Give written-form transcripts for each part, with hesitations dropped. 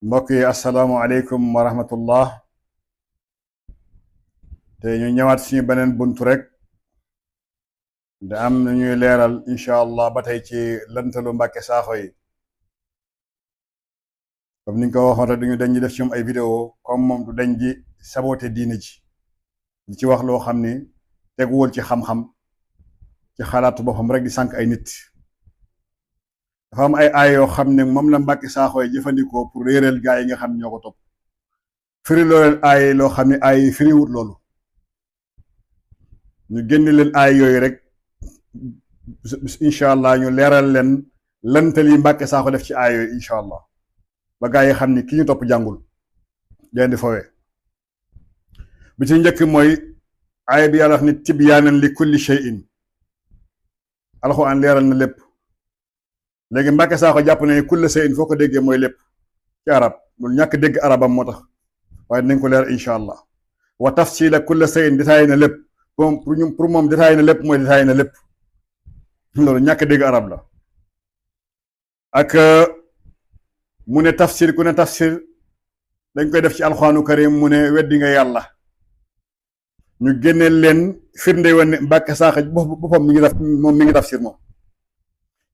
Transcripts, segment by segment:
mbokk yi asalaamaaleykum wa rahmatullah. te ñu ñëwaat suñu beneen buntu rek da am na ñuy leeral incha allah ba tey ci lëntalu Mbàkke Saaxo yi. comme ni nga ko waxoon rek duñu dañ di def ci moom ay vidéo comme moom du dañ di saboté diine ji di ci wax loo xam ni teguwul ci xam-xam ci xalaatu boppam rek di sànq ay nit. dafa am ay aay yoo xam ne moom la Mbàkke Saaxo yi jëfandikoo pour réeral gaa yi nga xam ne ñoo ko topp firi loo leen aay loo xam ne aay yi firiwut loolu. ñu génn leen aay yooyu rek incha allah ñu leeral leen lëntal yi Mbàkke Saaxo def ci aay yooyu incha allah ba gaa yi xam ni ki ñu topp jàngul leen di fowee. bi ci njëkk mooy aay bi yàlla wax ni tibyaanan li kulli shay'in. alxuraan leeral na lépp. léegi Mbàkke Saaxo jàpp ne kulli shay'in foo ko déggee mooy lépp ci arab loolu ñàkk dégg arabam moo tax waaye dinañ ko leer incha allah. wa tafsiila kulli shay'in détaillé na lépp pour moom détaillé na lépp mooy détaillé na lépp loolu ñàkk dégg arab la. ak mu ne tafsir ku ne tafsir dañ koy def ci alxuraanu karim mu ne weddi nga yàlla. ñu génneel leen firnde woon ne Mbàkke Saaxo boppam mi ngi def moom mi ngi tafsir moom.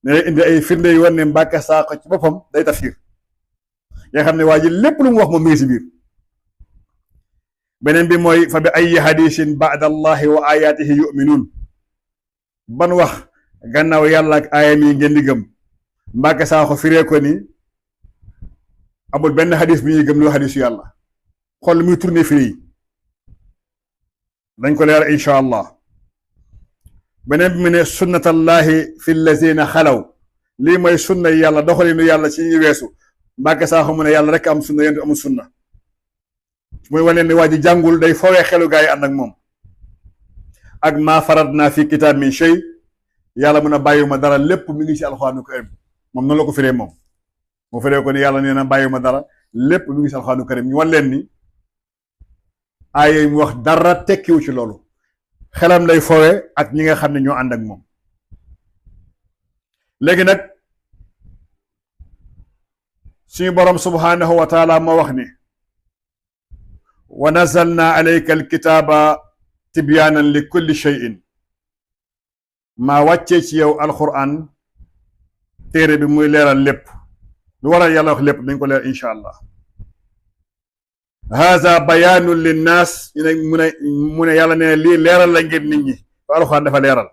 ne indi ay firnde yu woon ne Mbàkke Saaxo ci boppam day tafsir nga xam ne waa ji lépp lu mu wax moom mi ngi si biir. beneen bi mooy fa bi ay hadisin baada allahi wa ayaatihi yuminuun. ban wax gannaaw yàlla ak aayam yi ngeen di gëm. Mbàkke Saaxo firee ko ni amul benn hadis bi ñuy gëm lu hadisu yàlla. xool muy tourné firi yi dañ ko leer incha allah. beneen bi mu ne sunnatallahi fi lazina xalaw. lii mooy sunna yi yàlla doxalinu yàlla ci ñu weesu. Mbàkke Saaxo mu ne yàlla rek am sunna yéen amul sunna. muy wane ne waa ji jàngul day fowee xelu gaa yi ànd ak moom. ak maa faratna fi kitaab min shay. yàlla mun a bàyyiwuma dara lépp mi ngi ci alxuraanu karim moom noonu la ko firee moom. moo firee ko ni yàlla nee na bàyyiwuma dara lépp mi ngi ci alxuraanu karim ñu wan leen ni aaya yi mu wax dara tekkiwu ci loolu. xelam lay fowee ak ñi nga xam ne ñoo ànd ak moom. léegi nag suñu borom subhaanahu wa taala moo wax ni wa nazalna alayka alkitaaba tibyaanan li kulli shay'in. maa wàccee ci yow alquran téere bi muy leeral lépp lu waral yàlla wax lépp dañ ko leer incha allah. haza bayaanun linnaas mu ne yàlla ne lii leeral la ngir nit ñi ba alquran dafa leeral.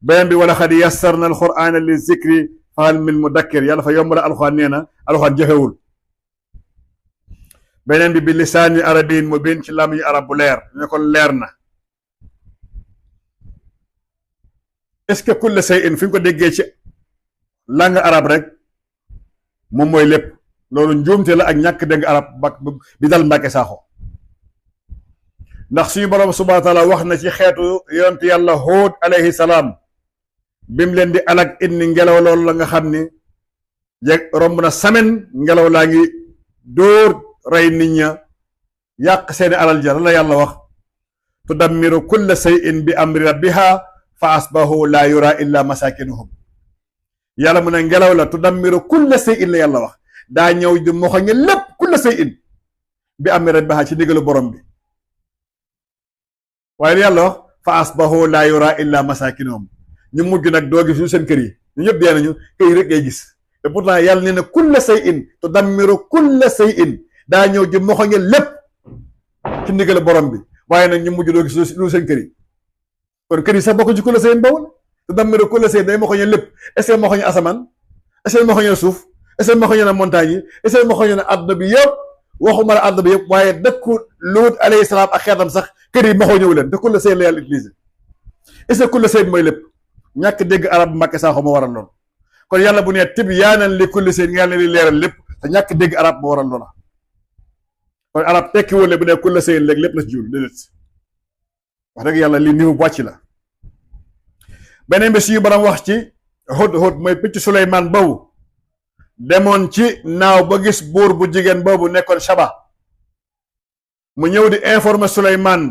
beneen bi wala xad yassarna alqurana li zikri fa hal min mudakkir. yàlla fa yomb la alquran nee na alquran jëfewul. beneen bi lisaani arabiyin mubin ci làmmiñu arab bu leer ne kon leer na. est-ce que kulle shay'in fi nga ko déggee ci langue arab rek moom mooy lépp loolu njuumte la ak ñàkk dégg arab bi dal Mbàkke Saaxo. ndax suñu borom subhaanahu wa taala wax na ci xeetu yonent yàlla Huud alayhi salaam bim leen di alag indi ngelaw loolu la nga xam ni jeg romb na semaine ngelaw laa ngi dóor rey nit ña yàq seeni alal ja la yàlla wax tudammiru kulla shay'in bi amri rabbiha fa asbahu laa yura illa masakinuhum. yàlla mu ne ngelaw la tudammiru kulla shay'in la yàlla wax daa ñëw di moxoñe lépp kulla shay'in bi amri rabbiha ci ndigalu borom bi. waaye li yàlla wax fa asbahu laa yura illa masakinuhum ñu mujj nag doo gis ñu seen kër yi ñu ñëpp dee nañu kër yi rek ngay gis. te pourtant yàlla nee na kulla shay'in tudammiru kulla shay'in daa ñëw di moxoñe lépp ci ndigalu borom bi waaye nag ñu mujj doo gis lu seen kër yi. kon kër yi sax bokk ci kulla shay'in bawul te dammiru kulla shay'in day moxoñe lépp. est-ce que moxoñe asamaan est-ce que moxoñe suuf est-ce que moxoñe na montagne yi est-ce que moxoñe na àdduna bi yëpp waxuma la àdduna bi yëpp waaye dëkku Luut alayhi salaam ak xeetam sax kër yi moxoñewu leen te kulla shay'in la yàlla utilisé. est-ce que kulla shay'in mooy lépp ñàkk dégg arab Mbàkke Saaxo moo waral lool. kon yàlla bu nee tibyaanan li kulli shay'in yàlla li leeral lépp te ñàkk dégg arab moo waral loola. kon arab tekkiwul ne bu nee kulla shay'in léegi lépp la ci jur déedéet wax dëgg yàlla li niveau bu wàcc la. beneen bi suñu borom wax ci Hudhud mooy picc Suleymaan boobu demoon ci naaw ba gis buur bu jigéen boobu nekkoon Saba mu ñëw di informer Suleymaan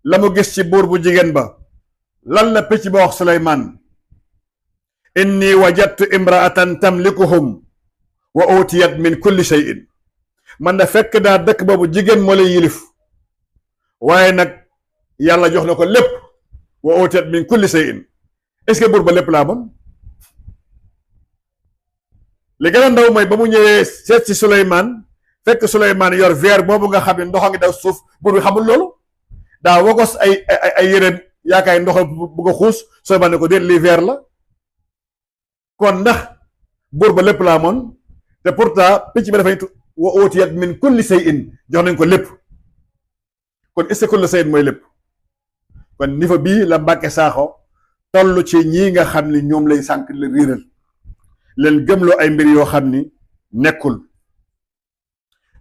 la mu gis ci buur bu jigéen ba. lan la picc ba wax Suleymaan inni wajadtu imraatan tamlikuhum wa utiyat min kulli shay'in man da fekk naa dëkk boobu jigéen moo lay yilif waaye nag yàlla jox na ko lépp wa utiyat min kulli shay'in est-ce que buur ba lépp laa moom li gën a ndaw mooy ba mu ñëwee seet si Souleymane fekk Souleymane yor verre boobu nga xam ne ndox a ngi daw suuf buur bi xamul loolu daa wogos ay yéreem yaakaar ndox bu ko xuus Souleymane ne ko déet lii verre la kon ndax buur ba lépp laa moon te pourtant picc bi dafay wa utiyat min kulli shay'in jox nañ ko lépp kon est-ce que kulli shay'in mooy lépp kon niveau bii la Mbàkke Saaxo toll ci ñii nga xam ni ñoom lay sànq la riiral leen gëmloo ay mbir yoo xam ni nekkul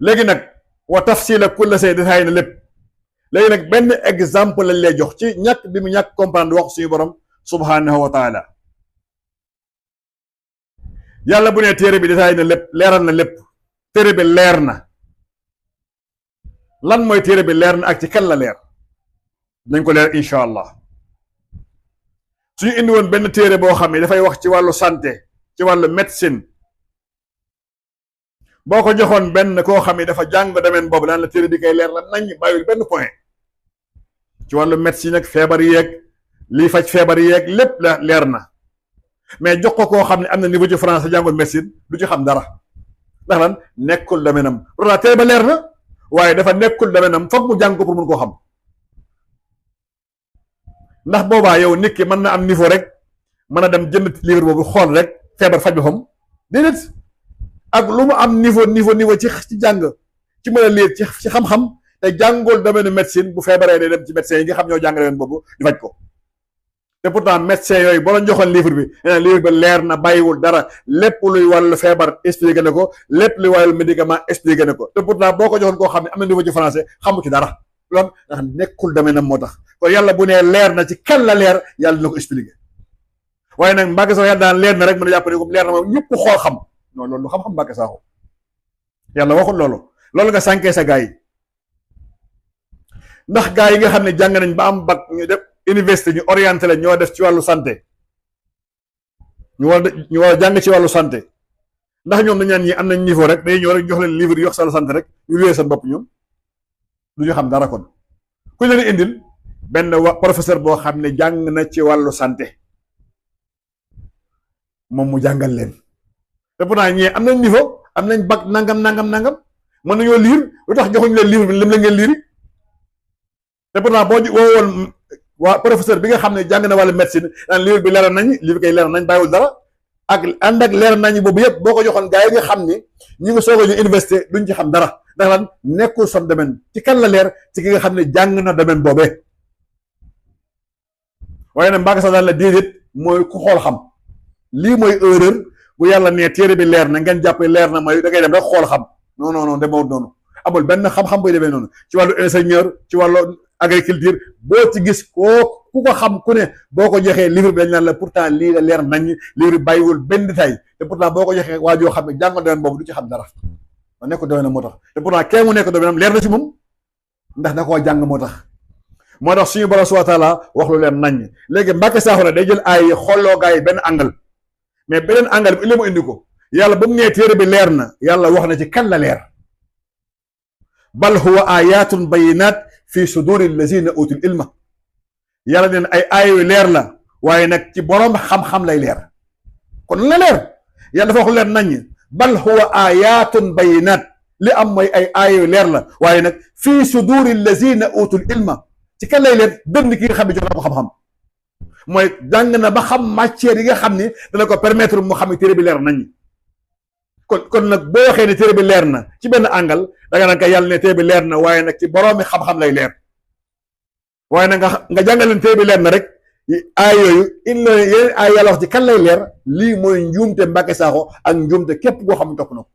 léegi nag wa tafsila kulli shay'in détaillé na lépp léegi nag benn exemple lañ lay jox ci ñàkk bi mu ñàkk comprendre wax suñu borom subhanahu wa taala yàlla bu ne téere bi détaillé na lépp leeral na lépp téere bi leer na lan mooy téere bi leer na ak ci kan la leer nañ ko leer incha allah suñu indi woon benn téere boo xam ne dafay wax ci wàllu santé ci wàllu médecine boo ko joxoon benn koo xam ne dafa jàng domaine boobu daan la téere bi kay leer la nañ bàyyil benn point ci wàllu médecine ak feebar yeeg lii faj feebar yeeg lépp la leer na mais jox ko koo xam ne am na niveau ci français jàngul médecine du ci xam dara ndax lan nekkul domaine am pourtant téere ba leer na waaye dafa nekkul domaine am foog mu jàng ko pour mun koo xam ndax boobaa yow nit ki mën na am niveau rek mën a dem jënd livre boobu xool rek feebar faj boppam déedéet ak lu mu am niveau ci jàng ci mën a lire ci xam-xam te jàngul domaine médecine bu feebaree day dem ci médecin yi nga xam ñoo jàng domaine boobu di faj ko te pourtant médecin yooyu boo la joxoon livre bi livre bi leer na bàyyiwul dara lépp luy wàllu feebar expliqué na ko lépp luy wàllu médicament expliqué na ko te pourtant boo ko joxoon koo xam ne am na niveau ci français xamu ci dara loolu ndax nekkul domaine am moo tax kon yàlla bu nee leer na ci kan la leer yàlla dina ko expliqué waaye nag Mbàkke Saaxo yàlla daan leer na rek mën a jàpp ne comme leer na moom ñëpp xool xam non loolu xam-xam Mbàkke Saaxo yàlla waxul loolu nga sànkee sa gaa yi ndax gaa yi nga xam ne jàng nañ ba am bac ñu def université ñu orienté la ñoo def ci wàllu santé ñu war a jàng ci wàllu santé ndax ñoom dañ naan ñi am nañ niveau rek day ñëw rek jox leen livre yi wax sa santé rek ñu wéyee seen bopp ñoom du ñu xam dara kon ku leen indil benn professeur boo xam ne jàng na ci wàllu santé moom mu jàngal leen te pourtant ñee am nañ niveau am nañ bac nangam mën nañoo lire lu tax joxuñu leen livre bi lim la ngeen lire te pourtant boo woowoon waa professeur bi nga xam ne jàng na wàllu médecine daan livre bi leeral nañ livre kay leeral nañ bàyyiwul dara ak ànd ak leeral nañ boobu yëpp boo ko joxoon gars yi nga xam ni ñi ngi soog a ñu université duñ ci xam dara ndax lan nekkul son domaine ci kan la leer ci ki nga xam ne jàng na domaine boobee waaye nag Mbàkke Saaxo daan la déedéet mooy ku xool xam lii mooy erreur bu yàlla nee téere bi leer na ngeen jàpp leer na mooy da ngay dem rek xool xam non demeewul noonu amul benn xam-xam buy demee noonu ci wàllu ingénieur ci wàllu agriculture boo ci gis ku ko xam ku ne boo ko joxee livre bi dañ naan la pourtant lii la leer nañ livre bi bàyyiwul benn détail te pourtant boo ko joxee waa joo xam ne jàngoon domaine boobu du ci xam dara ma nekk domaine moo tax te pourtant kee mu nekk domaine am leer na ci moom ndax da koo jàng moo tax suñu borom subhaanahu wa taala wax lu leen nañ léegi Mbàkke Saaxo la day jël ay xolloo gaa yi benn angle mais beneen angle bi mu indi ko yàlla ba mu nee téere bi leer na yàlla wax na ci kan la leer bal huwa ayatun bayinat fi suduri allazina utul ilma yàlla neen ay aayo yu leer la waaye nag ci borom xam-xam lay leer kon la leer yàlla dafa wax leer nañ bal huwa ayatun bayinat li am mooy ay aayo yu leer la waaye nag fi suduri allazina utul ilma ci kan lay leer dënd ki nga xam ne jox na ko xam-xam mooy jàng na ba xam matière yi nga xam ni dana ko permettre mu xam ne téere bi leer nañ kon nag boo waxee ne téere bi leer na ci benn angle da nga naan kay yàlla ne téere bi leer na waaye nag ci boroomi xam-xam lay leer waaye nag nga jàngal leen téere bi leer na rek aay yooyu indi yeneen aay yàlla wax ci kan lay leer lii mooy njuumte Mbàkke Saaxo ak njuumte képp koo xam ne topp na ko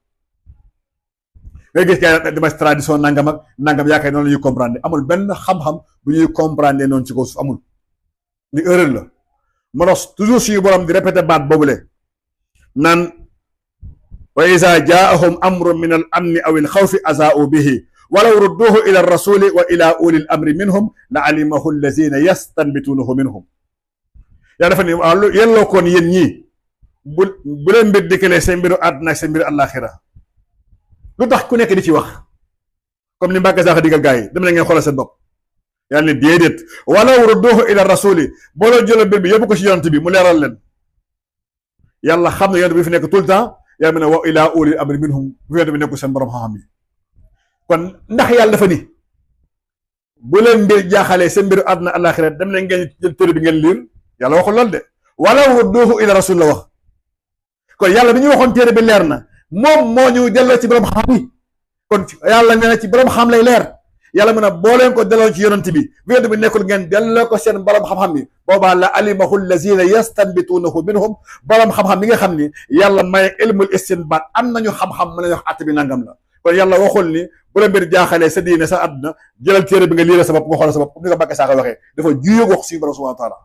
ngay gis kay dama tradition nangam ak nangam yaakaar noonu la ñuy comprendre amul benn xam-xam bu ñuy comprendre noonu ci kaw suuf amul li erreur la moo tax toujours suñu borom di répété baat boobule naan wa iza jaahum amrun min al amni aw al xawfi azaa'u bihi walaw rudduhu ila rasuli wa ila uli al amri minhum la alimahu allazina yastanbituunahu minhum yaa dafa ni waaw yelloo koon yéen ñii bu leen mbir dikkalee seen mbiru àdduna ak seen mbiru àllaaxira lu tax ku nekk di ci wax comme ni Mbàkke Sakho digal gaa yi dem na ngeen xoolal seen bopp. yàlla ne déedéet walaw rudduhu ila rasuli boo leen jëlee mbir bi yóbbu ko ci yonent bi mu leeral leen yàlla xam ne yonent bi fi nekk tout le temps yàlla mu ne wa ila ulil amri minhum bu yonent bi nekkul seen borom xam-xam yi kon ndax yàlla dafa ni bu leen mbir jaaxalee seen mbiru àdduna àllaaxira dem na ngeen jël téere bi ngeen liir yàlla waxul lool de walaw rudduhu ila rasul la wax kon yàlla bi ñu waxoon téere bi leer na moom moo ñu delloo ci borom xam yi kon yàlla nee na ci borom xam lay leer yàlla mu ne boo leen ko delloo ci yonent bi bu yonent bi nekkul ngeen delloo ko seen borom xam-xam yi boobaa la alimahu allazina yastanbituunahu minhum borom xam-xam yi nga xam ni yàlla may ilmul istinbaat am nañu xam-xam mën nañu wax àtte bi nangam la kon yàlla waxul ni bu la mbir jaaxalee sa diine sa àdduna jëlal téere bi nga liira sa bopp nga xoolal sa bopp comme ni ko Mbàkke Sakho waxee dafa juyóog wax suñu borom subhanahu wa taala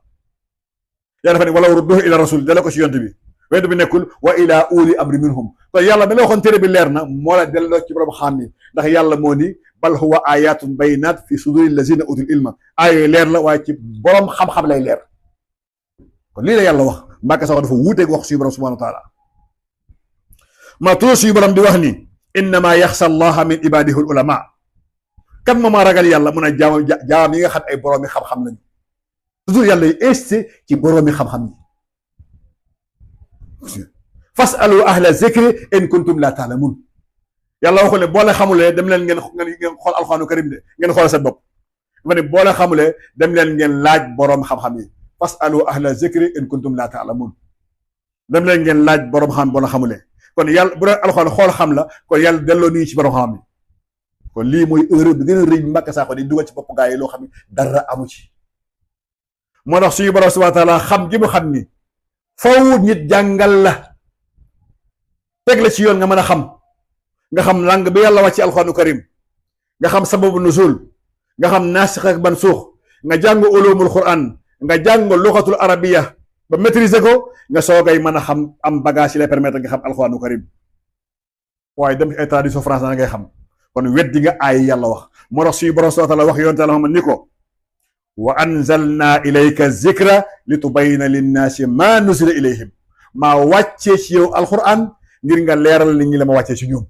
yàlla dafa ne walaw rudduhu ila rasul delloo ko ci yonent bi yonent bi nekkul wa ila uli amri minhum kon yàlla bi la waxoon téere bi leer na moo la delloo ci borom xam yi ndax yàlla moo ni bal huwa ayatun bayinat fi suduri lazina utul ilma aaya leer la waaye ci borom xam-xam lay leer kon lii la yàlla wax Mbàkke Sakho dafa wuuteeg wax suñu borom subhanahu wa taala ma toujours suñu borom di wax ni innama yaxsa allaha min ibadihi al ulama kan moo ma ragal yàlla mun a jaamam yi nga xam ay boroomi xam-xam lañu toujours yàlla yi insisté ci boroomi xam-xam yi fasalu ahla zikri in kuntum la taalamun yàlla waxul ne boo leen xamulee dem leen ngeen xool alxuraanu karim de ngeen xool seen bopp dafa ne boo leen xamulee dem leen ngeen laaj boroom xam-xam yi fasalu ahla zikri in kuntum la taalamun dem leen ngeen laaj boroom xam boo leen xamulee kon yàlla bu doon alxuraan xool xam la kon yàlla delloo nii ci boroom xam yi kon lii mooy erreur bi gën a rëy Mbàkke Sakho di dugal ci bopp gaa yi loo xam ne dara amu ci moo tax suñu borom subhanahu wa taala xam gi mu xam ni faw nit jàngal la teg la ci yoon nga mën a xam nga xam lang bi yàlla wàcc ci alxuraanu karim nga xam sababu nuzul nga xam naasix ak mansuux nga jàng ulumul quran nga jàng luxatul arabiya ba maîtriser ko nga soogay mën a xam am bagage yi lay permettre nga xam alxuraanu karim waaye dem ay traduction français na ngay xam kon weddi nga aay yàlla wax moo tax suñu borom subhanahu wa taala wax yonent Yàlla Muhammad ni ko wa anzalna ilayka zikra li tubayyina linnaasi maa nuzila ilayhim maa wàccee ci yow alquran ngir nga leeral li ñi la ma wàccee ci ñoom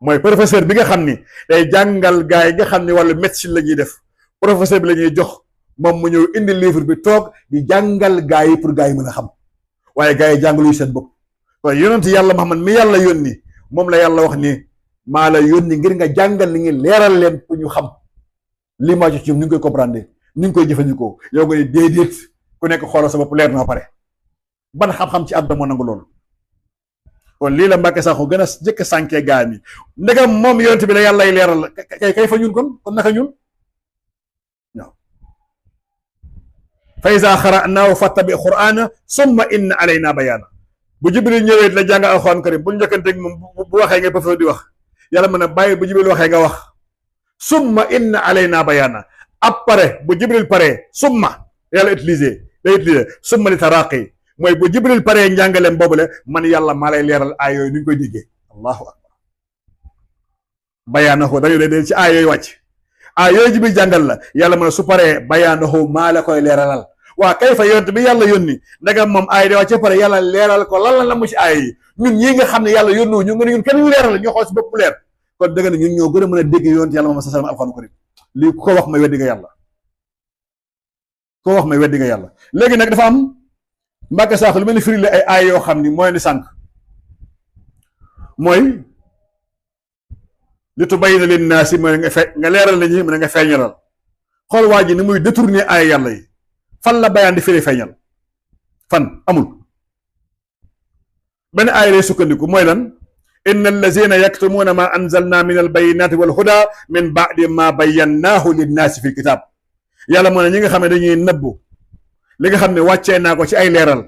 mooy professeur bi nga xam ni day jàngal gaa yi nga xam ni wàllu médecine la ñuy def professeur bi la ñuy jox moom mu ñëw indi livre bi toog di jàngal gaa yi pour gaa yi mën a xam waaye gaa yi jàngaluñu seen bopp kon yonent yàlla Muhammad mi yàlla yónni moom la yàlla wax ni maa la yónni ngir nga jàngal li ngi leeral leen pour ñu xam lii maa ci ñoom ni ñu koy comprendre ni ñu koy jëfandikoo yow nga ne déedéet ku nekk xoolal sa bopp leer na pare ban xam-xam ci àdduna moo nangu loolu kon lii la Mbàkke Sakho gën a jëkk sànkee gaa mi ndegam moom yonent bi la yàlla lay leeral kay fa ñun kon naka ñun waaw fa iza qara'naahu fattabi' qur'aana summa inna alaynaa bayaana bu Jibril ñëwee la jàng alxuraan karim bu ñu njëkkanteeg moom bu waxee nga professeur di wax yàlla mën a bàyyi bu Jibril waxee nga wax summa inna alaynaa bayaana après bu Jibril paree summa yàlla day utilisé summa li taraqi mooy bu Jibril paree njàngaleem boobule man yàlla maa lay leeral aay yooyu ni ñu koy déggee allahu akbar bayaanahu dañu dee ci aay yooyu wàcc aay yooyu Jibril jàngal la yàlla mën a su paree bayaanahu maa la koy leeralal waa kay fa yonent bi yàlla yónni ndegam moom aay de wàcc pare yàlla leeral ko lan la mu ci aay yi ñun ñii nga xam ne yàlla yónnu ñu nga ne ñun kenn leeral ñu xool si bopp leer kon dëgg na ñun ñoo gën a mën a dégg yonent yàlla moom sa sallam alxuraan karim lii ku ko wax may weddi nga yàlla léegi nag dafa am Mbàkke Sakho lu mel ni firi la ay aay yoo xam ni mooy ni sànq mooy li tubayyina linnaasi mooy nga leeral nit ñi mu ne nga feeñalal xool waa ji ni muy détourner aay yàlla yi fan la bayaan di firi feeñal fan amul benn aay lay sukkandiku mooy lan inna allazina yaktumuuna ma anzalna min albayinati wal huda min ba'di ma bayyannaahu linnaasi fi lkitab yàlla moo ne ñi nga xam ne dañuy nëbbu li nga xam ne wàccee naa ko ci ay leeral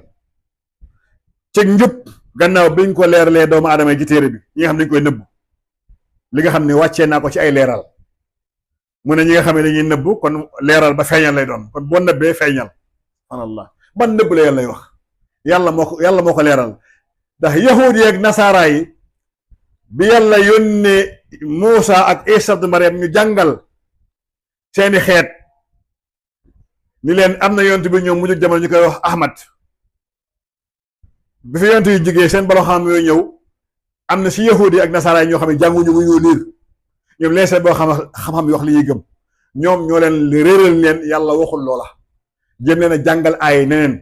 ci njub gannaaw biñ ko leeralee doomu aadama yi ci téere bi ñi nga xam ne dañ koy nëbbu li nga xam ne wàccee naa ko ci ay leeral mu ne ñi nga xam ne dañuy nëbbu kon leeral ba feeñal lay doon kon boo nëbbee feeñal subhanallah ban nëbb la yàlla wax yàlla moo ko leeral ndax yahuud yeeg nasaara yi bi yàlla yónnee Muusa ak Isa ibn Maryam ñu jàngal seeni xeet ni leen am na yonent bi ñoom mujj jamono ñu koy wax Ahmad bi fi yonent yu jógee seen borom xam yooyu ñëw am na si yahudi ak nasara yi ñoo xam ne jànguñu mu ñoo liir ñoom leen seen boo xam-xam yi wax li ñuy gëm ñoom ñoo leen réeral leen yàlla waxul loola jëm leen a jàngal aay neneen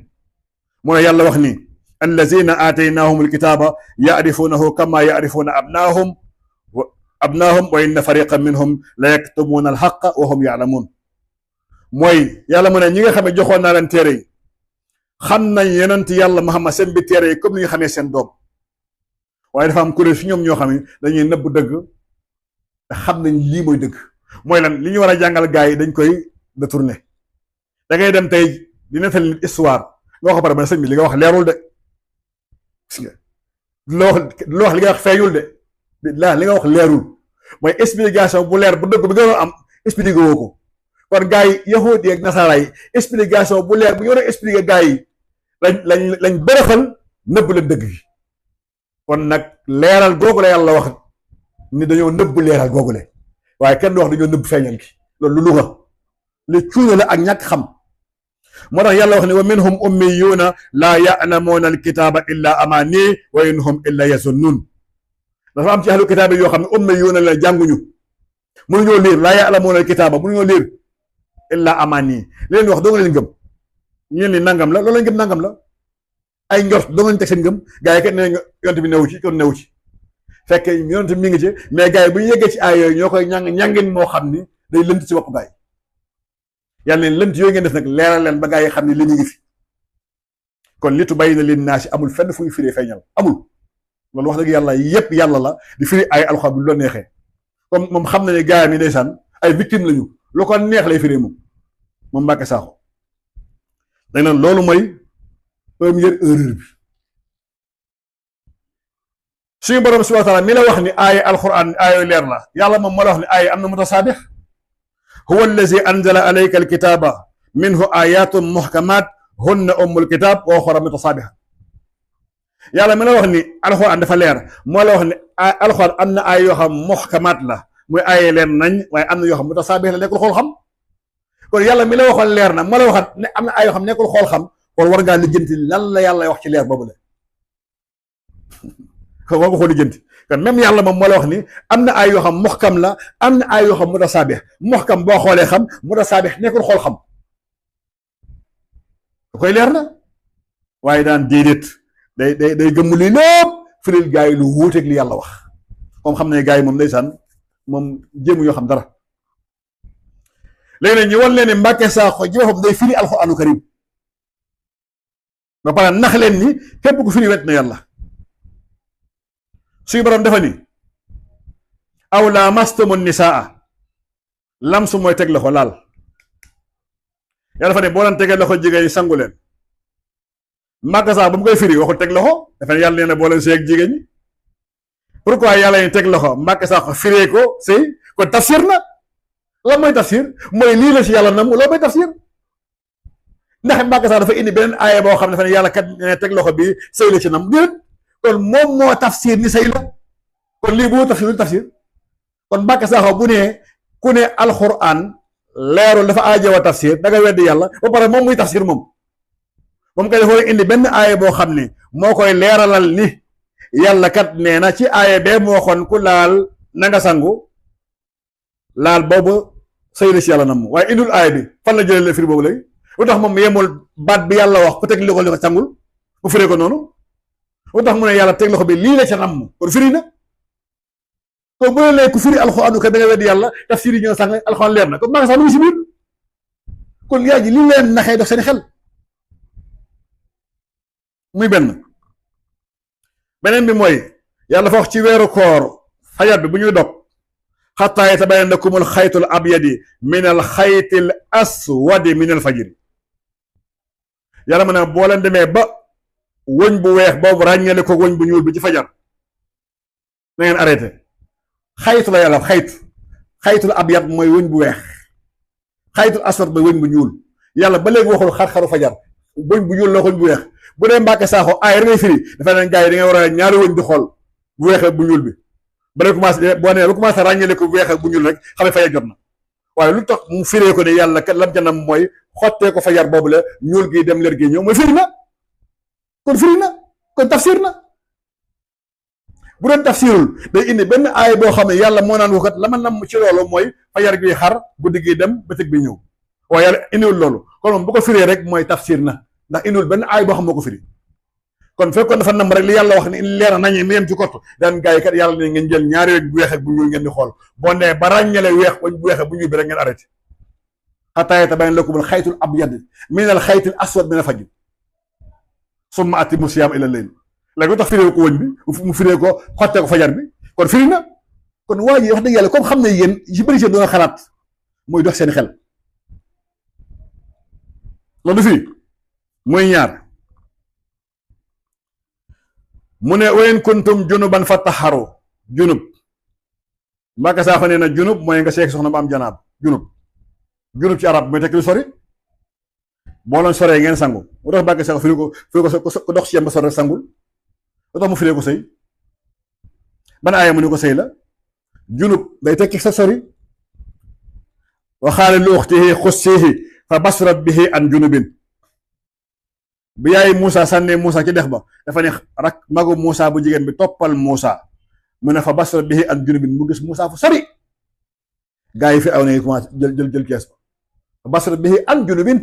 mu ne yàlla wax ni allazina aataynahum alkitaba yarifunahu kama yarifuna abnahum wa inna fariqan minhum la yaktumuna alxaqa wa hum yaalamun mooy yàlla mu ne ñi nga xam ne joxoon naa leen téere yi xam nañ yonent yàlla Muhammad seen bi téere yi comme ni nga xamee seen doom waaye dafa am kuréel si ñoom ñoo xam ne dañuy nëbb dëgg te xam nañ lii mooy dëgg mooy lan li ñu war a jàngal gaa yi dañ koy détourné da ngay dem tey di nettali nit histoire nga wax ko pare ba sëñ bi li nga wax leerul de gis nga loo wax li nga wax feeñul de li nga wax leerul mooy explication bu leer bu dëgg bi nga doon am expliqué woo ko kon gaa yi yahudi ak nasara yi explication bu leer bu ñu war a expliqué gaa yi lañ bërëxal nëbb la dëgg yi kon nag leeral googu la yàlla wax ni dañoo nëbb leeral googu le waaye kenn du wax dañoo nëbb feeñal gi loolu lu luga li cuune la ak ñàkk xam moo tax yàlla wax ne wa minhum ummiyuuna laa ya'lamuuna alkitaaba illa amaani wa in hum illa yazunnun dafa am ci ahlu kitaab yoo xam ne ummiyuuna la jànguñu mënuñoo liir laa ya'lamuuna alkitaaba mënuñoo liir illa amaani li leen wax doo nga leen gëm ñeen ni nangam la loolu lañ gëm nangam la ay njort doo nga leen teg seen gëm gaa yi kat ne yonent bi newu ci kon newu ci fekk yonent mi ngi ci mais gaa yi bu ñu yeggee ci ay yooyu ñoo koy ñàngin moo xam ni day lënt ci bopp gaa yi yàlla ne lënt yooyu ngeen def nag leeral leen ba gaa yi xam ne li ñu ngi fi kon li tubayyina linnaasi amul fenn fu ñu firee feeñal amul loolu wax dëgg yàlla yépp yàlla la di firi ay alxuraan bu la neexee comme moom xam na ne gaa yi ndeysaan ay victime lañu lu ko neex lay firee moom Mbàkke Saaxo dañ naan loolu mooy première erreur bi suñu borom subhaanahu wa taala mi la wax ni aaya alquran aaya leer la yàlla moom moo la wax ni aaya am na mutasaabix huwa allazi anzala alayka alkitaba minhu ayatun muhkamat hunna ummul kitab wa ukhra mutasaabiha yàlla mi la wax ni alquran dafa leer moo la wax ni alquran am na aaya yoo xam muhkamat la muy aaya leer nañ waaye am na yoo xam mutasaabix la nekkul xool xam kon yàlla mi la waxoon leer na moo la waxat ne am na aaya yoo xam nekkul xool xam kon war ngaa lijjanti lan la yàlla wax ci leer boobu la kon war nga ko lijjanti kon même yàlla moom moo la wax ni am na ay yoo xam muhkam la am na ay yoo xam mutasaabih muhkam boo xoolee xam mutasaabih nekkul xool xam da koy leer na waaye daan déedéet day gëmm lii lépp firil gaa yi lu wuuteeg li yàlla wax comme xam ne gaa yi moom ndeysaan moom jéemu yoo xam dara léegi nag ñu wan leen ne Mbàkke Saaxo ji boppam day firi alxuraanu karim ba pare nax leen ni képp ku firi wet na yàlla suñu borom dafa ni aw lamastumu nisaa lamsu mooy teg loxo laal yàlla dafa ne boo leen tegee loxo jigéen ñi sangu leen Mbàkke Saaxo ba mu koy firi waxul teg loxo dafa ne yàlla nee na boo leen seeg jigéen ñi pourquoi yàlla ni teg loxo Mbàkke Saaxo firee ko sëy kon tafsir na lan mooy tafsir mooy lii la ci yàlla nam loolu mooy tafsir ndax Mbàkke Saaxo dafa indi beneen aaya boo xam ne dafa ne yàlla kat ne teg loxo bi sëy la ci nam déet kon moom moo tafsir ni sëy la kon lii bu tafsir lu tafsir kon Mbàkke Saaxo bu ne ku ne alxuraan leerul dafa aajowa tafsir da nga weddi yàlla ba pare moom muy tafsir moom koy dafa indi benn aaya boo xam ne moo koy leeralal ni yàlla kat nee na ci aaya bee mu waxoon ku laal na nga sangu laal boobu sëy la ci yàlla nam waaye indul aaya bi fan la jëlee firi boobu léegi lu tax moom yemul baat bi yàlla wax ku teg li ko sangul bu firee ko noonu lu tax mu ne yàlla teg loxo bi lii la ca nam kon firi na kon bu leen ku firi alxuraan ka da nga weddi yàlla tafsir yi ñoo sàng alxuraan leer na kon maa ngi sax lu ngi si biir kon yaa ji li leen naxee def seen xel muy beneen bi mooy yàlla dafa wax ci weeru koor fajar bi bu ñuy dog xattaa yatabayyana lakumul xaytul abyadi minal xaytil aswadi minal fajri yàlla ma ne boo leen demee ba wëñ bu weex boobu ràññale ko wëñ bu ñuul bi ci fajar na ngeen arrêté xaytu la yàlla xaytul abyad mooy wëñ bu weex xaytul aswad mooy wëñ bu ñuul yàlla ba léegi waxul xar-xaru fajar wëñ bu ñuul la wëñ bu weex bu dee Mbàkke Saaxo ay rek ngay firi dafa leen gars yi da ngay war a ñaari wëñ di xool bu weex ak bu ñuul bi ba lay commencé boo nee ba commencé ràññale ko bu weex ak bu ñuul rek xam ne fajar jot na waaye lu tax mu firee ko ne yàlla kat lam ca nam mooy xottee ko fajar boobu la ñuul gi dem leer gi ñëw mooy firi na kon tafsir na. bu doon tafsirul day indi benn aay boo xam ne yàlla moo naan waxat la ma nam ci loolu mooy fajar gi xar guddi gi dem bëccëg bi ñëw waaye yàlla indiwul loolu kon moom bu ko firee rek mooy tafsir na ndax indiwul benn aay boo xam moo ko firi kon fekkoon dafa nam rek li yàlla wax ni leer nañu mi yem ci kott daan gaa yi kat yàlla ne ngeen jël ñaari weeg bu weex ak bu ñuul ngeen di xool boo nee ba ràññale weex bu weex ak bu ñuul bi rek ngeen arrêté xataa yatabayyana lakumul xaytul abyad minal xaytil aswad minal fajr summa atimmu siyaama ilal layl léegi tax firee ko wëñ bi mu firee ko xottee ko fajar bi kon firi na kon waa ji wax dëgg yàlla comme xam ne yéen ci bëri seen doon xalaat mooy dox seen xel loolu fii mooy ñaar mu ne wa in kuntum junuban fattaharu junub Mbàkke Saaxo nee na junub mooy nga seeg soxna ba am janaab junub ci arab mooy tekki lu sori boo leen soree ngeen sangu mu tax Mbàkke Saaxo firi ko dox ci yam ba sori rek sangul lu tax mu firee ko sëy ban aaya mu ne ko sëy la junub day tekki sa sori wa xaala li uxtihi xussihi fa basrat bihi an junubin bi yaay Moussa sànnee Moussa ci dex ba dafa ne rak magu Moussa bu jigéen bi toppal Moussa mu ne fa basrat bihi an junubin mu gis Moussa fu sori gaa yi fi aw ne commencé jël kees ba fa basrat bihi an junubin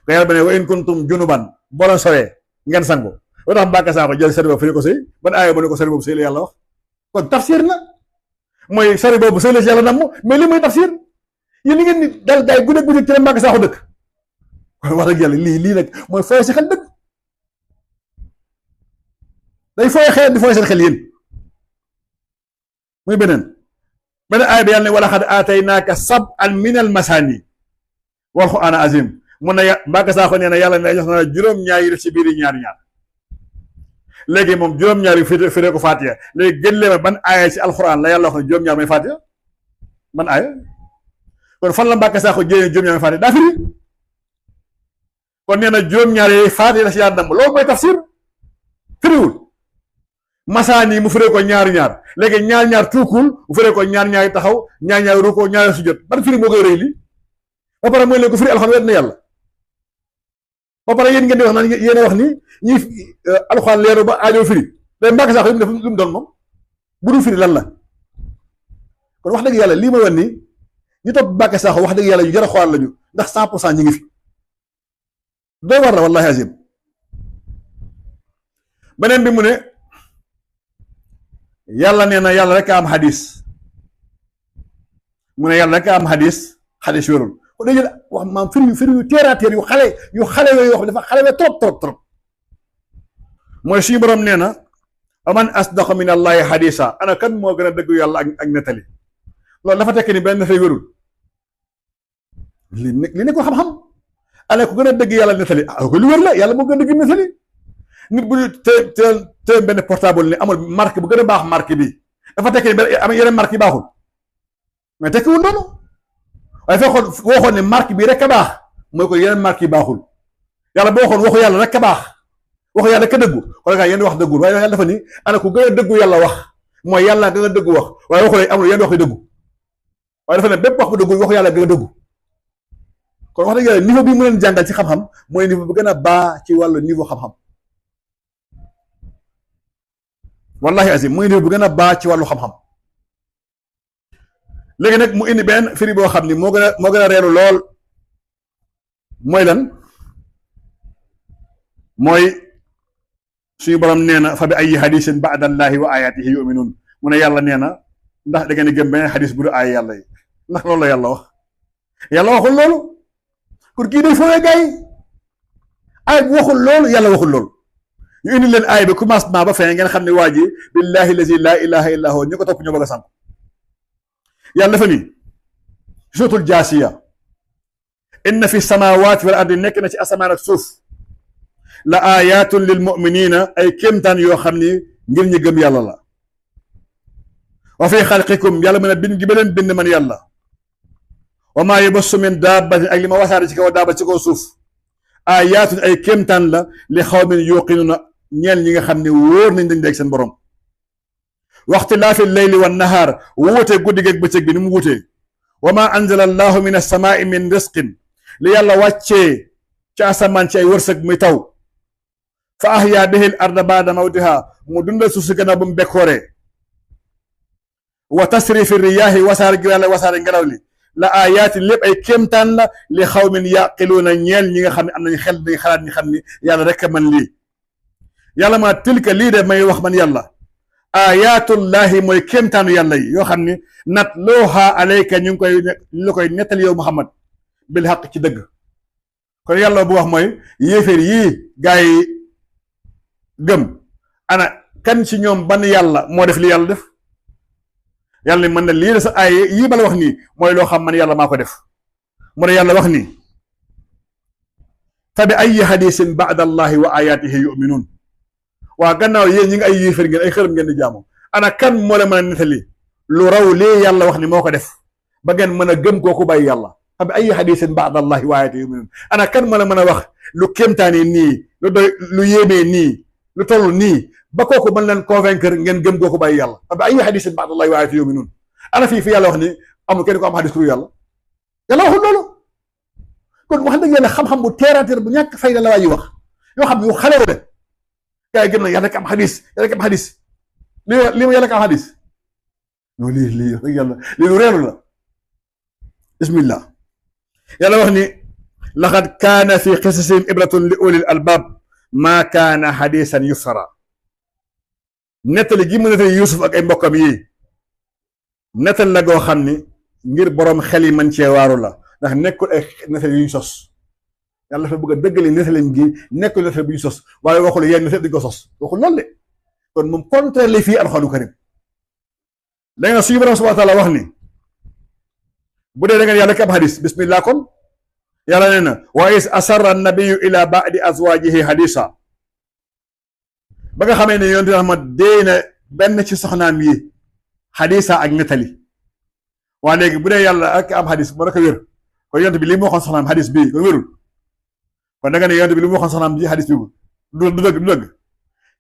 nga yàlla ba ne wa in kuntum junuban boo leen soree ngeen sangu loo tax Mbàkke Saaxo jël sori boobu fi ko sëy ban aaya mu ne ko sori boobu sëy la yàlla wax kon tafsir na mooy sori boobu sëy la si yàlla namm mais li mooy tafsir yéen li ngeen ni dal gaay guddeeg guddeeg ci la Mbàkke Saaxo dëkk kon wax dëgg yàlla lii nag mooy fooy si xel dëgg day fooy xel di fooy seen xel yéen muy beneen aaya bi yàlla ne wala xad aataynaaka sab'an minal masaani wal qur'aana azim mun na Mbàkke Saaxo nee na yàlla ne jox na juróom-ñaar yi def ci biir ñaar léegi moom juróom-ñaar yi firee ko Faatiha léegi gën leen ban aaya ci alxuraan la yàlla wax ne juróom-ñaar mooy Faatiha ban aaya kon fan la Mbàkke Saaxo jëlee juróom-ñaar mooy Faatiha daa firi kon nee na juróom-ñaar yi Faatiha la si yàlla damb loolu mooy tafsir firiwul masaani mu firee ko ñaar léegi ñaar tuukul mu firee ko ñaar yi taxaw ñaar ruukoo ñaar sujjóot ban firi moo koy rëy li ba pare mooy leen ko firi alxuraan wet na yàlla ba pare yéen ngeen di wax naan yéen a wax ni ñi alxuraan leeru ba aajo firi day Mbàkke Saaxo yi def lu mu doon moom bu dul firi lan la kon wax dëgg yàlla lii ma wan ni ñu topp Mbàkke Saaxo wax dëgg yàlla yu jar a xool lañu ndax 100% ñi ngi fi doo war la wallahi azim beneen bi mu ne yàlla nee na yàlla rek a am xadis mu ne yàlla rek a am xadis wérul ko day jël wax maam firi yu terre à terre yu xale yooyu yoo xam dafa xale we trop mooy suñu borom nee na aman asdaqu min allahi xadisa ana kan moo gën a dëggu yàlla ak nettali loolu dafa tekk ni benn nettali wérul li ne ko xam-xam ana ku gën a dëgg yàlla nettali ko lu wér la yàlla moo gën a dëgg nettali nit bu ñu te benn portable ni amul marque bu gën a baax marque bi dafa tekk ni am yeneen marque yi baaxul mais tekkiwul noonu waaye fekkoon waxoon ne marque bi rek a baax mooy ko yeneen marque yi baaxul yàlla boo waxoon waxu yàlla rek a baax waxu yàlla rek a dëggu wala ngaa yéen wax dëggul waaye yàlla dafa ni ana ku gën a dëggu yàlla wax mooy yàlla gën a dëggu wax waaye waxu lay amul yenn wax yu dëggu waaye dafa ne bépp wax bu dëggu waxu yàlla gën a dëggu kon wax dëgg yàlla niveau bi mu leen jàngal ci xam-xam mooy niveau bu gën a baax ci wàllu niveau xam-xam wallahi azim mooy niveau bu gën a baax ci wàllu xam-xam léegi nag mu indi benn firi boo xam ni moo gën a reelu lool mooy lan mooy suñu borom nee na fa bi ay hadisin ba'dallahi wa ayatihi yu'minun mu ne yàlla nee na ndax da ngeen di gëm beneen hadis bu du aay yàlla yi ndax loolu la yàlla wax yàlla waxul loolu pour kii day fooyee gars yi aay bu waxul loolu yàlla waxul loolu ñu indi leen aay bi commencement ba fin ngeen xam ne waa ji billahi lazi la ilaha illa huwa ñu ko topp ñoo bëgg a sànq yàlla dafa ni suratul jaasiya inna fi samawati wal ardi nekk na ci asamaan ak suuf la ayatun lil muminina ay kéemtaan yoo xam ni ngir ñi gëm yàlla la wa fi xalqikum yàlla mën a bind gi ba leen bind man yàlla wa maa yabassu min daabatin ak li ma wasaare ci kaw daaba ci kaw suuf ayatun ay kéemtaan la li xawmin yuqinuna ñeel ñi nga xam ne wóor nañ dañ dégg seen borom waxtilaafi leyli wa nahaar wuutee guddi geeg bëccëg bi ni mu wuutee wa ma anzala allahu min as-samaai min risqin li yàlla wàccee ci asamaan ci ay wërsëg muy taw fa ahya bihi al arda ba'da mawtiha mu dundal suuf si gannaaw ba mu bekkooree wa tasrifi riyaahi wasaare ngelaw li la ayatin lépp ay kéemtaan la li xawmin yaqiluuna ñeel ñi nga xam ne am nañ xel dañ xalaat ñi xam ni yàlla rek a man lii yàlla ma tilka lii de may wax man yàlla ayatullahi mooy kéemtaanu yàlla yi yoo xam ni natlooha alayka ñu la koy nettali yow Muhammad bil xaq ci dëgg kon yàlla bu wax mooy yéeféer yii gaa yi gëm ana kan ci ñoom ban yàlla moo def li yàlla def yàlla ni mën na lii la sa ay yii ma la wax nii mooy loo xam man yàlla maa ko def mu ne yàlla wax nii fa bi ay hadisin ba'da allahi wa ayatihi yu'minun waa gannaaw yéen ñi ngi ay yéeféer ngeen ay xërëm ngeen di jaamu ana kan moo la mën a nettali lu raw lii yàlla wax ni moo ko def ba ngeen mën a gëm kooku bàyyi yàlla fa bi ay hadisin ba'da allahi wa ayatihi yu'minun ana kan moo la mën a wax lu kéemtaani nii lu doy lu yéemee nii lu toll nii ba kooku mën leen convaincre ngeen gëm kooku bàyyi yàlla fa bi ay hadisin ba'da allahi wa ayatihi yu'minun ana fii fi yàlla wax ni amul kenn ko am hadis turu yàlla yàlla waxul loolu kon wax dëgg yàlla xam-xam bu teerateer bu ñàkk fayda la waa yi wax yoo xam ne yu xale la gaa yi gëm na yàlla rek am hadis yàlla rek am hadis lii ma yàlla rek am hadis non lii wax dëgg yàlla lii lu reelu la bismillah yàlla wax ni laqad kaana fi qisasihim ibratun li ulil albab maa kaana hadisan yufsara nettali gi mu nettali Yuusuf ak ay mbokkam yi nettali la goo xam ni ngir borom xel yi man cee waaru la ndax nekkul ay nettali yu ñu sos yàlla dafa bëgg a dëggali nettalim gi nekkul nettali bu ñu sos waaye waxul yéen nettali dañ ko sos waxul loolu de kon moom contraire li fii alxuraanu karim da nga suñu borom subhaanahu wa taala wax ni bu dee da ngeen yàlla ki am hadis bismillah kon yàlla nee na wa is asarra nabiyu ila ba'di azwajihi hadisa ba nga xamee ne yonent bi Muhammad dee na benn ci soxnaam yi hadisa ak nettali waa léegi bu dee yàlla ak am hadis moo ko wér kon yonent bi li mu waxoon soxnaam hadis bii kon wérul kon da nga ne yonent bi li mu waxoon soxnaam bi hadis bi du dëgg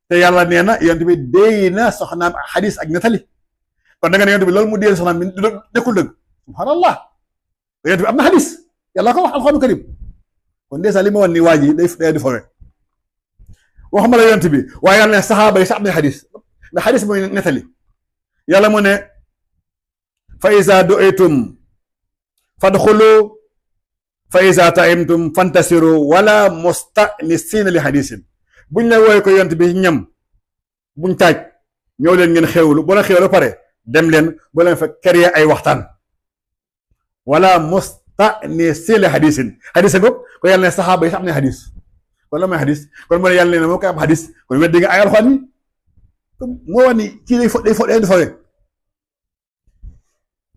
te yàlla nee na yonent bi dee na soxnaam ak hadis ak nettali kon da nga ne yonent bi loolu mu dee soxnaam bi nekkul dëgg subhanallah yonent bi am na hadis yàlla ko wax alxuraanu karim kon dèjà li ma wan ni waa ji day di fowe waxuma la yonent bi waaye yàlla ne saxaaba yi sax am na hadis ndax hadis mooy nettali yàlla mu ne fa iza du'itum fadxulu fa iza ta'imtum fantasiru wala musta'nisina li hadisin buñ la wooye ko yonent bi ñam buñ taaj ñëw leen ngeen xewlu boo leen xewlu pare dem leen boo leen fa créer ay waxtaan wala musta'nisina li hadisin hadis boobu ko yàlla ne saxaaba yi sax am na hadis kon la may hadis kon mu ne yàlla ne moo koy am hadis kon weddi nga ay alxuraan yi moo wax ni kii day di fowe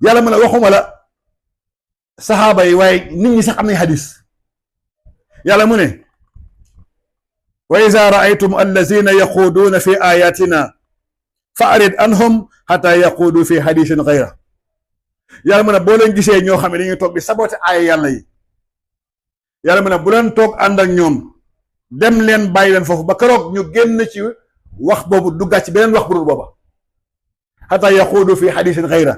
yàlla mu ne waxuma la saxaaba yi waaye nit ñi sax am nañ hadis yàlla mu ne wa iza ra'aytum allazina yaquduuna fi ayatina fa arid anhum hatta yaqudu fi hadisin ghayra yàlla mu ne boo leen gisee ñoo xam ne dañuy toog di saboté aaya yàlla yi yàlla mu ne bu leen toog ànd ak ñoom dem leen bàyyi leen foofu ba keroog ñu génn ci wax boobu duggaat ci beneen wax bu dul booba hatta yaqudu fi hadisin ghayra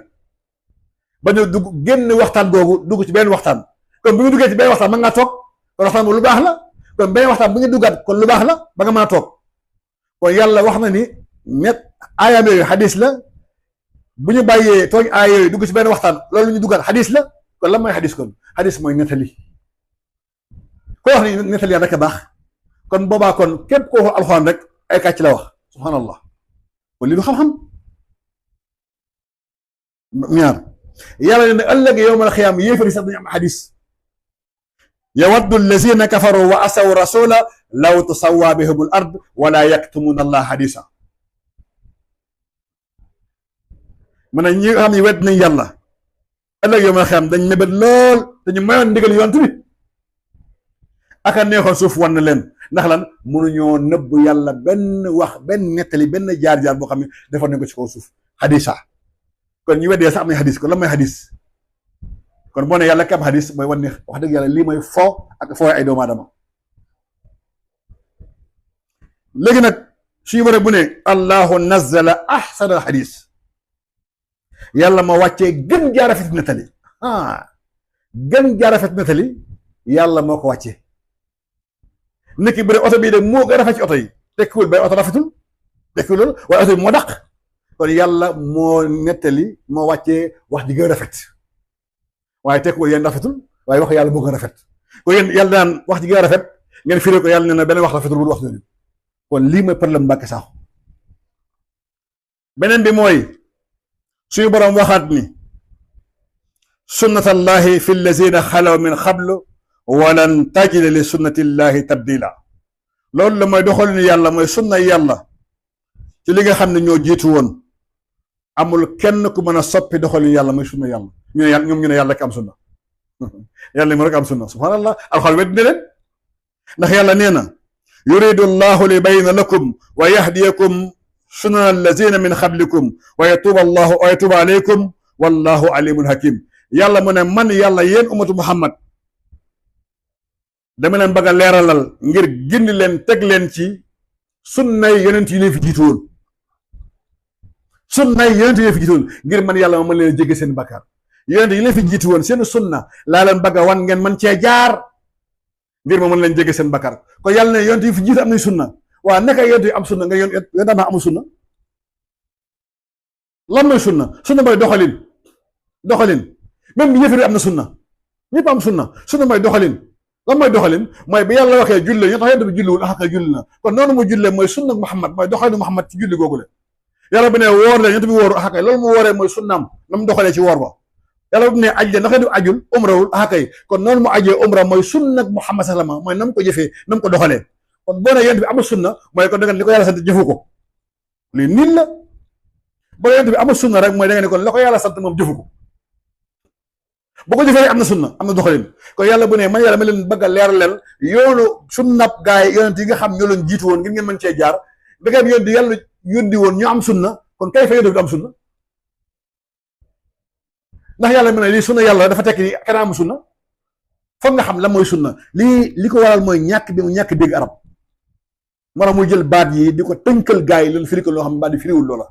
ba ñu dugg génn waxtaan googu dugg ci benn waxtaan kon bu ñu duggee ci benn waxtaan mën ngaa toog kon waxtaan bu lu baax la kon benn waxtaan bu ñu duggaat kon lu baax la ba nga mën a toog kon yàlla wax na ni net aayaam yooyu xadis la bu ñu bàyyee tooñ aaya yooyu dugg ci benn waxtaan loolu ñu duggaat xadis la kon lan mooy xadis kon xadis mooy nettali ko wax ni nettali rek a baax kon boobaa kon képp koo wax alxuraan rek ay kàcc la wax subhanallah kon lii du xam-xam ñaar yàlla ne ëllëg yawmal xiyaam yéefari sax dañu am xadis yawaddu allazina kafaru wa asaw rasula law tusawwa bihumul ard wala yaktumuna allah xadisa man ñi nga xam ne wedd nañ yàlla ëllëg yawmal xiyaam dañ mébét lool te ñu mayoon ndigal yonent bi aka neexoon suuf wan na leen ndax lan mënuñoo nëbb yàlla benn wax benn nettali benn jaar-jaar boo xam ne defoon nañ ko ci kaw suuf xadisa kon ñu weddee sax am nañ xadis kon lan mooy xadis kon boo ne yàlla kam xadis mooy wan ne wax dëgg yàlla lii mooy fo ak foo ay doomu aadama léegi nag suñu bare bu ne allahu nazzala ahsana xadis yàlla ma wàccee gën jaa rafet nettali gën jaa rafet nettali yàlla moo ko wàccee nit ki bu dee oto bii de moo gën a rafet ci oto yi tekkiwul bay oto rafetul tekkiwul loolu waaye oto bi moo dàq kon yàlla moo nettali moo wàccee wax ji gën a rafet waaye tekkiwul yéen rafetul waaye wax yàlla moo gën a rafet kon yéen yàlla daan wax ji gën a rafet ngeen firé ko yàlla nee na beneen wax rafetul bu wax jooju kon lii mooy problème Mbàkke Saaxo beneen bi mooy suñu boroom waxaat ni sunnatallahi fi allazina xalaw min xablu walan tajida li sunnatillahi tabdila loolu la mooy doxalinu yàlla mooy sunna yàlla ci li nga xam ne ñoo jiitu woon amul kenn ku mën a soppi doxalinu yàlla mooy sunna yàlla ñu ne yàlla ñoom ñu ne yàlla rek am sunna yàlla mu rek am sunna subhanallah alxal wet ne leen ndax yàlla nee na yuridu llahu li bayna lakum wa yahdiyakum sunana allazina min xablikum wa yatuba alaykum wallahu alimun hakim yàlla mu ne man yàlla yéen umatu muhammad dama leen bëgg a leeralal ngir gindi leen teg leen ci sunnay yonent yi leen fi jiitu woon sunnay yonent yi leen fi jiitu woon ngir man yàlla ma mën leen jégge seen bakkaar yonent yi leen fi jiitu woon seen sunna laa leen bëgg a wan ngeen man cee jaar ngir ma mën leen jégge seen bakkaar kon yàlla ne yonent yi fi jiitu am nañ sunna waa naka yonent yi am sunna nga yonent naa amul sunna lan mooy sunna sunna mooy doxalin même yëfër am na sunna ñëpp am sunna mooy doxalin lan mooy doxalin mooy bi yàlla waxee julle ñoo tax yonent bi julliwul kay julli na kon noonu mu julle mooy sunna Muhammad mooy doxalinu Muhammad ci julli googu le yàlla bi ne woor leen yonent bi wóoru kay loolu mu wooree mooy sunnaam na mu doxalee ci woor ba yàlla bi ne aj leen ndax yonent bi ajul umrawul kay kon noonu mu ajee umra mooy sunna Muhammad sallallahu mooy na mu ko jëfee na mu ko doxalee kon boo ne yonent bi amul sunna mooy kon da nga ni ko yàlla sant jëfu ko lii nit la boo ne yonent bi amul sunna rek mooy da nga ne kon la ko yàlla sant moom jëfu ko boo ko jëfee am na sunna am na doxalin kon yàlla bu ne man yàlla ma leen bëgg a leeral leen yoonu sunnab gaay yonent yi nga xam ñoo leen jiitu woon ngir ngeen mën cee jaar da ngeen yónni yàlla yónni woon ñu am sunna kon kay fa yonent bi am sunna ndax yàlla mu ne lii sunna yàlla dafa tekki kenn am sunna foog nga xam lan mooy sunna li ko waral mooy ñàkk bi mu ñàkk dégg arab moo tax muy jël baat yi di ko tënkal gaay yi leen firi ko loo xam ne baat yi firiwul loola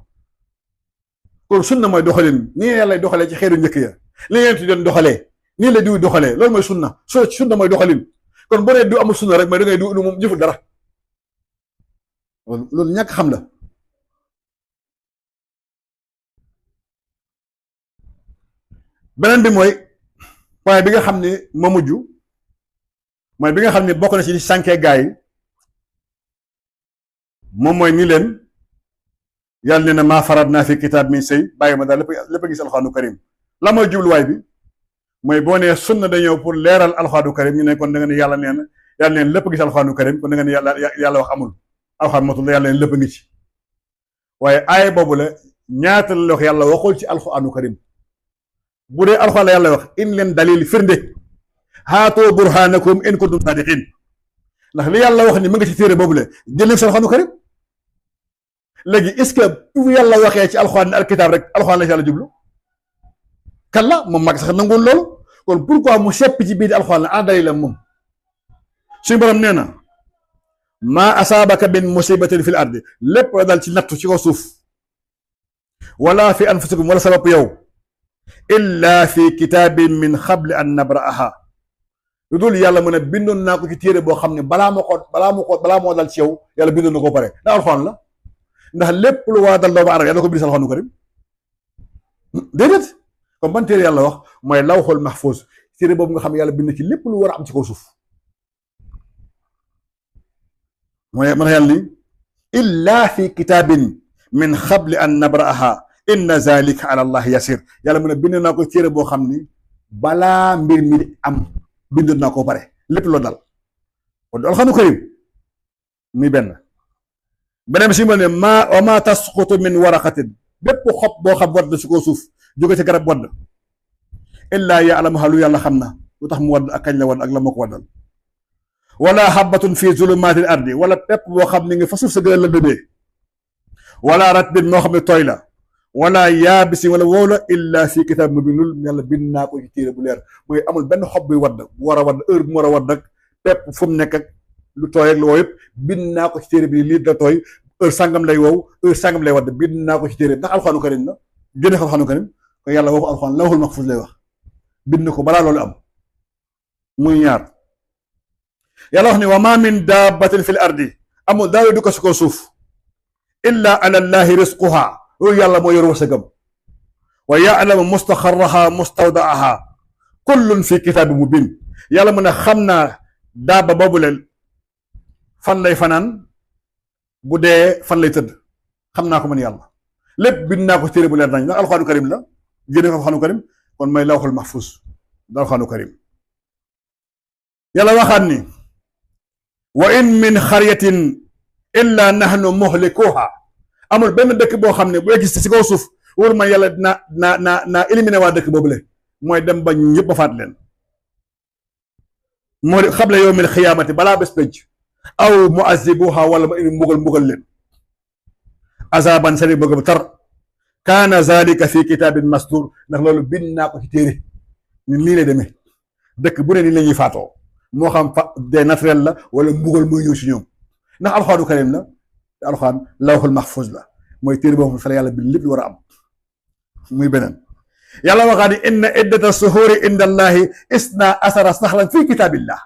kon sunna mooy doxalin nii yàlla doxalee ci xeeru njëkk ya li ngeen ci doon doxalee nii la diw doxalee loolu mooy sunna mooy doxalin kon boo nee du amul sunna rek mooy da ngay du moom jëful dara loolu ñàkk xam la beneen bi mooy point bi nga xam ne ma mujj mooy bi nga xam ne bokk na ci di sànkee gaa yi moom mooy ni leen yàlla ne na maa farat naa fi kitaab min sëy bàyyi ma daal lépp a gis alxuraanu karim la mooy jubluwaay bi mooy boo nee sunna dañoo pour leeral alxuraanu karim ñu ne kon da nga ne yàlla neen lépp gis alxuraanu karim kon da nga ne yàlla wax amul alxuraan matul la yàlla neen lépp ngi ci waaye aaya boobu la ñaata la wax yàlla waxul ci alxuraanu karim bu dee alxuraan la yàlla wax in leen dalil firnde haatoo burhanakum in kuntum sadiqin ndax li yàlla wax ni mu nga ci téere boobu la jël ci alxuraanu karim léegi est-ce que bu yàlla waxee ci alxuraan ne alkitaab rek alxuraan la ci yàlla jublu kalla moom mag sax nanguwul loolu kon pourquoi mu seppi ci biir alxuraan la ana dalilam moom suñu borom nee na maa asaabaka min musibatin fil ardi lépp la dal ci nattu ci ko suuf wala fi anfusikum wala sabab yow illa fi kitaabin min xabli an nabra'aha lu dul yàlla mu ne bindoon naa ko ci téere boo xam ne balaa moo dal ci yow yàlla bindoon na ko pare ndax alxuraan la ndax lépp lu waa dal doomu aadama yàlla ko bind si alxuraanu karim déedéet comme ban téere yàlla wax mooy lawxul mahfuus téere boobu nga xam ne yàlla bind ci lépp lu war a am ci kaw suuf mooy man yàlla ni illa fi kitaabin min xabli an nabra'aha inna zalika ala allah yasir yàlla mu ne bind naa ko téere boo xam ni balaa mbir mi am bind naa ko pare lépp loo dal kon alxuraanu karim muy beneen si ma ne wa ma tasqutu min waraqatin bépp xob boo xam wadd si kaw suuf jóge ci garab wadd illaa ya'lamuha lu yàlla xam na lu tax mu wadd ak kañ la wadd ak la moo ko waddal wala habbatun fi zulumaatil ardi wala pepp boo xam ne nga fa suuf sa gën a lëndëmee wala ratbin moo xam ne tooy la wala yaabisi wala wow la illa fi kitaab mubin lul yàlla bind naa ko ci téere bu leer mooy amul benn xob buy wadd bu war a wadd heure bu mu war a wadd ak pepp fu mu nekk ak lu tooy ak lu wow yëpp bind naa ko ci téere bi lii da tooy heure sàngam lay wow heure sàngam lay wadd bind naa ko ci téere ndax alxuraanu karim la génne ko alxuraanu karim kon yàlla waxu alxuraan lawhul mahfuus lay wax bind ko balaa loolu am muy ñaar yàlla wax ni wa ma min dabbatin fil ardi amul dara du ko si ko suuf illa ala llahi risquha loolu yàlla moo yor wërsëgam wa ya'lamu mustaxarraha mustawdaaha kullun fi kitaabin mubin yàlla mu ne xam naa daaba boobu leen fan lay fanaan bu dee fan lay tëdd xam naa ko man yàlla lépp bind naa ko téere bu leer nañ ndax alxuraanu karim la génne ko alxuraanu karim kon may lawxul mahfuz da alxuraanu karim yàlla waxaat ni wa in min xaryatin illa nahnu muhlikuha amul benn dëkk boo xam ne bu existe si kaw suuf wóor man yàlla naa éliminé waa dëkk boobu le mooy dem ba ñëpp ba faat leen moo xable yawmil xiyaamati balaa bés penc aw muazibuha wala ma indi mbugal leen azaban sani bëgg bu tar kaana zalika fi kitabin mastur ndax loolu bind naa ko ci téere ni lii lay demee dëkk bu ne nii la ñuy faatoo moo xam fa des naturel la wala mbugal mooy ñëw si ñoom ndax alxuraanu karim la te alxuraan lawhul mahfuz la mooy téere boobu fa la yàlla bind lépp lu war a am muy beneen yàlla waxaa ni inna iddata suhuri inda allahi isna asara saxlan fi kitabillah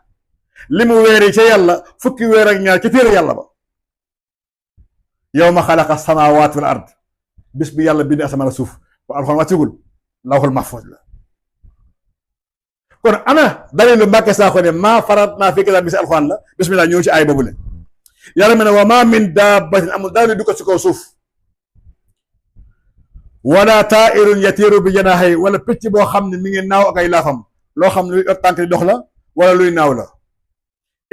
li mu weeri ca yàlla fukki weer ak ñaar ca téere yàlla ba yawma xalaqa samawati wal ard bis bi yàlla bind asamaan suuf ba alxuraan wàccugul lawhul mahfuz la kon ana dalilu Mbàkke Sakho ne maa farat naa fi kitaab bi si alxuraan la bismillah ñëw ci ay boobu le yàlla mu ne wa ma min dabbatin amul daal du ko si kaw suuf wala taa'irun yatiiru bi janaahi wala picc boo xam ne mi ngi naaw ak ay laafam loo xam ne luy tànk di dox la wala luy naaw la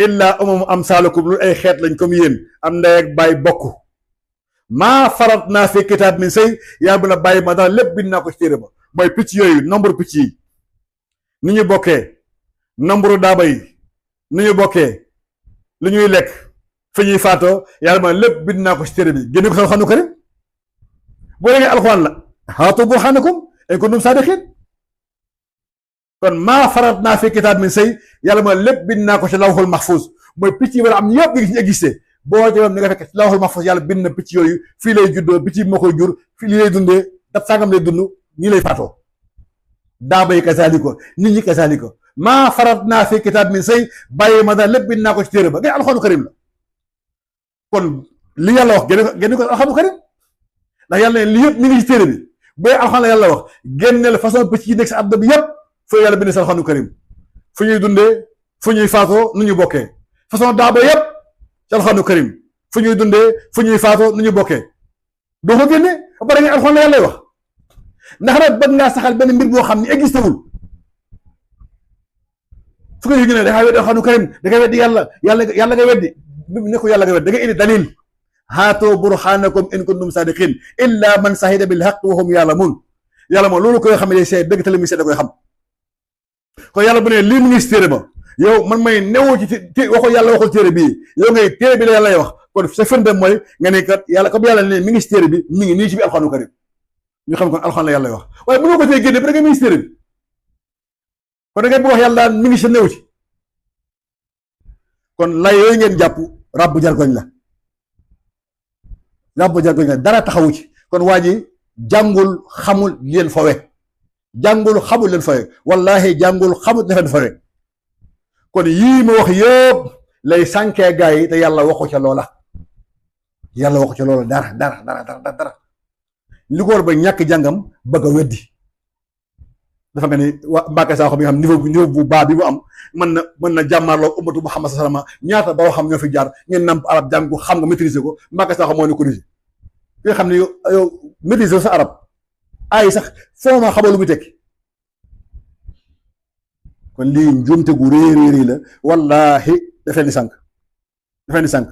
illa umamu amsaalukum lu ay xeet lañ comme yéen am ndey ak bàyyi bokk maa farat naa fi kitaab min sëy yaa bu la bàyyi ma daal lépp bind naa ko ci téere ba mooy picc yooyu nombre picc yi ni ñu bokkee nombre daaba yi ni ñu bokkee li ñuy lekk fi ñuy faatoo yàlla ma lépp bind naa ko ci téere bi génne ko sa alxuraanu karim boo déggee alxuraan la haatu burhaanakum in kuntum saadiqiin kon maa farat naa fi kitaab min sëy yàlla ma lépp bind naa ko ci lawhul mahfuz mooy picc yi wala am ñëpp ngi ci existé boo jëloon ni nga fekk ci lawhul mahfuz yàlla bind na picc yooyu fii lay juddoo picc bi moo koy jur fii lii lay dundee daf sàngam lay dund nii lay faatoo daaba yi kasaaliko nit ñi kasaaliko maa farat naa fi kitaab min sëy bàyyi ma daal lépp bind naa ko ci téere ba ngay alxuraanu karim la kon li yàlla wax génne ko alxuraanu karim ndax yàlla ne li yëpp mi ngi ci téere bi bu dee alxuraan la yàlla wax génneel façon picc yi nekk si àdduna bi yëpp foo yàlla bind si alxuraanu karim fu ñuy dundee fu ñuy faatoo nu ñu bokkee façon daaba yëpp ci alxuraanu karim fu ñuy dundee fu ñuy faatoo nu ñu bokkee doo ko génne ba pare nga alxuraan la yàlla wax ndax nag bëgg ngaa saxal benn mbir boo xam ne existé wul su ko ñu ne da ngaa weddi alxuraanu karim da nga weddi yàlla nga weddi ne ko yàlla nga weddi da nga indi dalil haatoo burhaanakum in kuntum saadiqiin illa man shahida bil haqq wa hum ya'lamuun yàlla moom loolu koy xam ne see dëgg te li muy seet da koy xam kon yàlla bu ne lii mu ngi si téere ba yow man may newoo ci waxu yàlla waxul téere bii yow ngay téere bi la yàlla wax kon sa firnde mooy nga ne kat yàlla comme yàlla ne mi ngi si téere bi mi ngi nii ci biir alxuraanu karim ñu xam kon alxuraan la yàlla wax waaye mënoo ko tey génne ba da nga mi ngi si téere bi kon da ngay wax yàlla daan mi ngi si new ci kon lay yooyu ngeen jàpp ràbb jargoñ la dara taxawu ci kon waa ji jàngul xamul leen fawe jàngul xamul leen fawe wallahi jàngul xamul leen fawe kon yii ma wax yëpp lay sànkee gaa yi te yàlla waxu ca loola dara li ko war ba ñàkk jàngam bëgg a weddi dafa mel ni waa Mbàkke Sakho bi nga xam niveau bu baa bi mu am mën na jàmmaarloo ummatu Muhammad sallallahu alayhi wasallam ñaata boo xam ñoo fi jaar ngeen namp arab jàng ko xam nga maîtriser ko Mbàkke Sakho moo ne corrigé ki nga xam ne yow maîtriser sa arab ay sax foo ma xamal lu muy tekki kon lii njuumte gu réy la wallahi dafay ni sànq